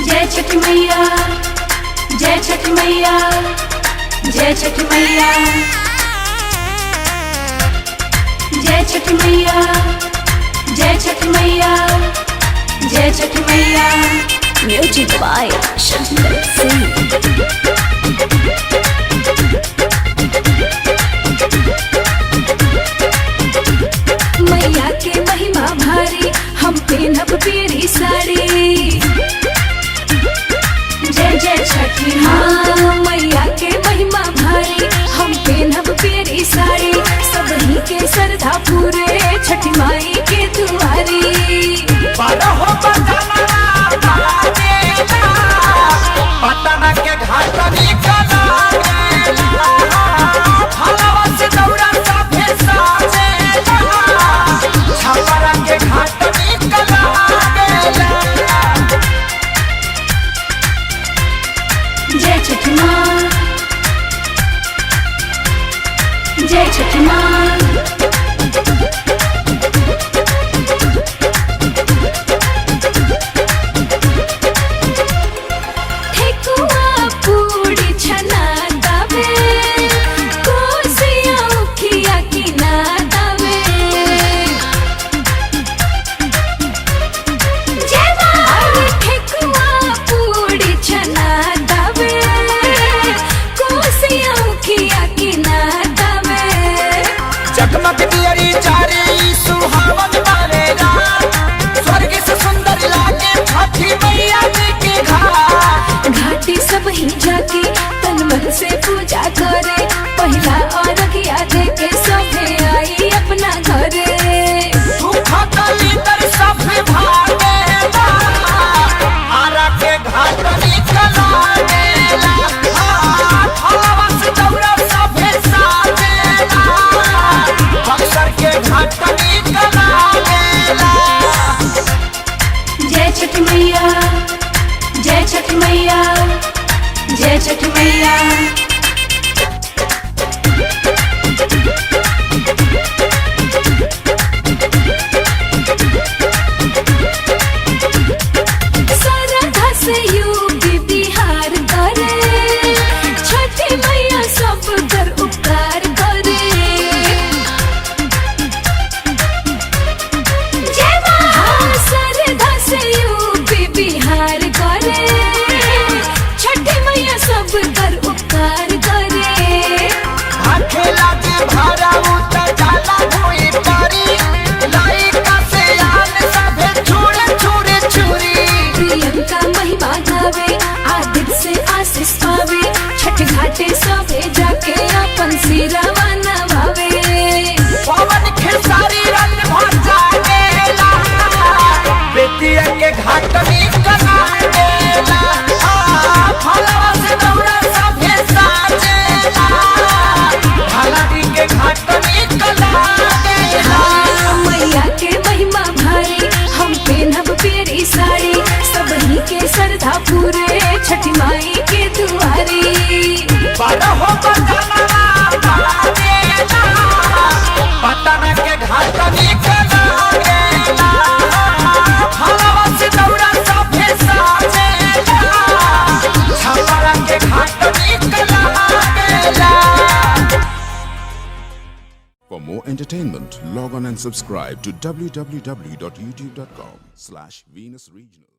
जय छठ मैया, जय छठ मैया, जय छठ मैया, जय छठ मैया, जय छठ मैया, जय छठ मैया। Music by Shankar Singh. मैया के महिमा भारी, हम पहनब पीरी साड़ी। जय जय छठी माँ। मैया के महिमा भारी, हम पहनब पीरी साड़ी। सबही के श्रद्धा पूरे, छठी माई के दुआरी। पटना के घाट निकला फलवा से दौड़ा साफे साजेला छपरा के घाट निकला जय छठ माँ, जय छठ माँ। जगमग दियरी चारी सुहावन बारेरा, स्वर्ग से सुंदर लागे छठी मैया जी के घाट। घाटी सब ही जाके तन मन से पूजा करे, पहला और दे के सभे आई अपना घरे। भूखा काली तर सब भागेला, आरा के घाट निकला गेला फलवा से दौड़ा सभे साजेला बक्सर के घाट निकला गेला। जय छठ मैया, जय छठ मैया, जय छठ मैया। श्रद्धा से यूपी बिहार करे, छठी मैया सब कर उपकार करे। श्रद्धा से यूपी बिहार करे, छठी मैया सब कर उपकार करे। अकेला के भारा उतर जाला हुई पारी, लाइका से आन सभे छुड़े छुड़े छुरी। प्रियंका महिमा गावे, आदित्य से आशीष पावे, छठ घाटे सभे जाके अपन सिरवा नवावे। पवन खेसारी रंग भर जागेला, बेतिया के घाट निकला गेला फलवा से दौड़ा सभे साजेला ढालाडी के घाट निकला गेला। मैया के महिमा भारी, हम पहनब पीरी साड़ी। सबही के श्रद्धा पूरे, छठी माई के दुआरी। बारहो बजना बाजेला, पटना के घाट निकला गेला फलवा से दौड़ा सभे साजेला छपरा के घाट निकला गेला। For more entertainment, log on and subscribe to www.youtube.com/venusregional.